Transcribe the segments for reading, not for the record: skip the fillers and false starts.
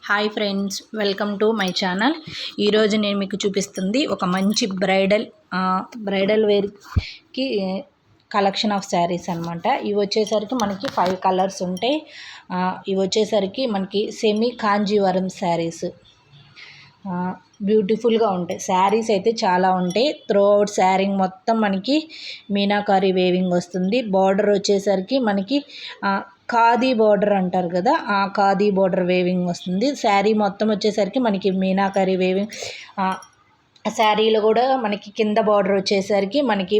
Hi friends, welcome to my channel. ఈరోజు నేను మీకు చూపిస్తుంది ఒక మంచి బ్రైడల్ వేర్కి కలెక్షన్ ఆఫ్ శారీస్ అనమాట. ఇవి వచ్చేసరికి మనకి 5 కలర్స్ ఉంటాయి. ఇవి వచ్చేసరికి మనకి సెమీ కాంజీవరం శారీస్ బ్యూటిఫుల్గా ఉంటాయి. శారీస్ అయితే చాలా ఉంటాయి. త్రూ అవుట్ శారీ మొత్తం మనకి మీనాకారి వేవింగ్ వస్తుంది. బార్డర్ వచ్చేసరికి మనకి ఖాదీ బార్డర్ అంటారు కదా, ఆ ఖాదీ బార్డర్ వేవింగ్ వస్తుంది. శారీ మొత్తం వచ్చేసరికి మనకి మీనాకారి వేవింగ్. శారీలో కూడా మనకి కింద బార్డర్ వచ్చేసరికి మనకి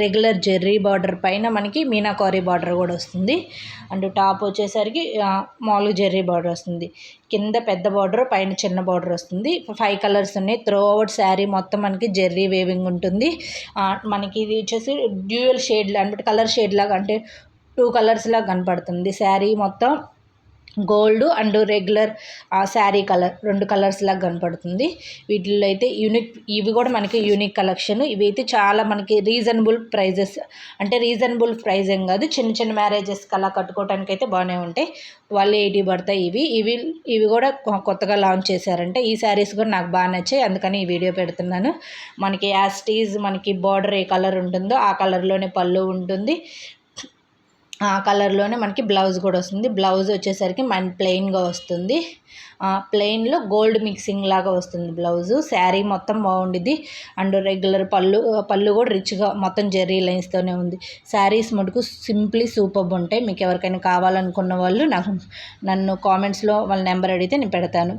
రెగ్యులర్ జెర్రీ బార్డర్ పైన మనకి మీనాకారి బార్డర్ కూడా వస్తుంది. అండ్ టాప్ వచ్చేసరికి మామూలుగా జెర్రీ బార్డర్ వస్తుంది. కింద పెద్ద బార్డర్, పైన చిన్న బార్డర్ వస్తుంది. 5 కలర్స్ ఉన్నాయి. త్రూ అవుట్ శారీ మొత్తం మనకి జెర్రీ వేవింగ్ ఉంటుంది. మనకి ఇది వచ్చేసి డ్యూయల్ షేడ్ అంటే కలర్ షేడ్ లాగా, అంటే 2 కలర్స్ లాగా కనపడుతుంది. శారీ మొత్తం gold and regular sari colour 2 colours లాగా కనపడుతుంది. వీటిల్లో అయితే ఇవి కూడా మనకి యూనిక్ కలెక్షన్. ఇవి అయితే చాలా మనకి రీజనబుల్ ప్రైజెస్, అంటే రీజనబుల్ ప్రైజ్ ఏం కాదు, చిన్న చిన్న మ్యారేజెస్కి అలా కట్టుకోవడానికి అయితే బాగానే ఉంటాయి. 180 పడతాయి. ఇవి కూడా కొత్తగా లాంచ్ చేశారంటే ఈ శారీస్ కూడా నాకు బాగా నచ్చాయి, అందుకని ఈ వీడియో పెడుతున్నాను. మనకి యాస్టీజ్ మనకి బార్డర్ ఏ కలర్ ఉంటుందో ఆ కలర్లోనే పళ్ళు ఉంటుంది. ఆ కలర్లోనే మనకి బ్లౌజ్ కూడా వస్తుంది. బ్లౌజ్ వచ్చేసరికి మన ప్లెయిన్గా వస్తుంది. ప్లెయిన్లో గోల్డ్ మిక్సింగ్ లాగా వస్తుంది బ్లౌజు. శారీ మొత్తం బాగుండిద్ది. అండ్ రెగ్యులర్ పళ్ళు కూడా రిచ్గా మొత్తం జెర్రీ లైన్స్తోనే ఉంది. శారీస్ మటుకు సింప్లీ సూపర్బ్ ఉంటాయి. మీకు ఎవరికైనా కావాలనుకున్న వాళ్ళు నన్ను కామెంట్స్లో వాళ్ళ నెంబర్ అడిగితే నేను పెడతాను.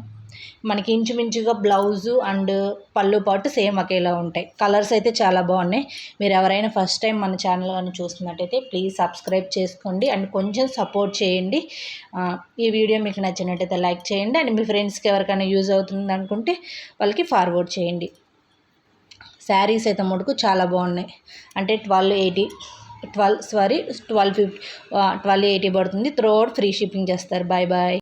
మనకి ఇంచుమించుగా బ్లౌజు అండ్ పళ్ళు పాటు సేమ్ ఒకేలా ఉంటాయి. కలర్స్ అయితే చాలా బాగున్నాయి. మీరు ఎవరైనా ఫస్ట్ టైం మన ఛానల్ కానీ చూస్తున్నట్టయితే ప్లీజ్ సబ్స్క్రైబ్ చేసుకోండి అండ్ కొంచెం సపోర్ట్ చేయండి. ఈ వీడియో మీకు నచ్చినట్టయితే లైక్ చేయండి అండ్ మీ ఫ్రెండ్స్కి ఎవరికైనా యూజ్ అవుతుంది అనుకుంటే వాళ్ళకి ఫార్వర్డ్ చేయండి. శారీస్ అయితే మటుకు చాలా బాగున్నాయి. అంటే 1280 పడుతుంది. త్రూ అవుట్ ఫ్రీ షిప్పింగ్ చేస్తారు. Bye bye.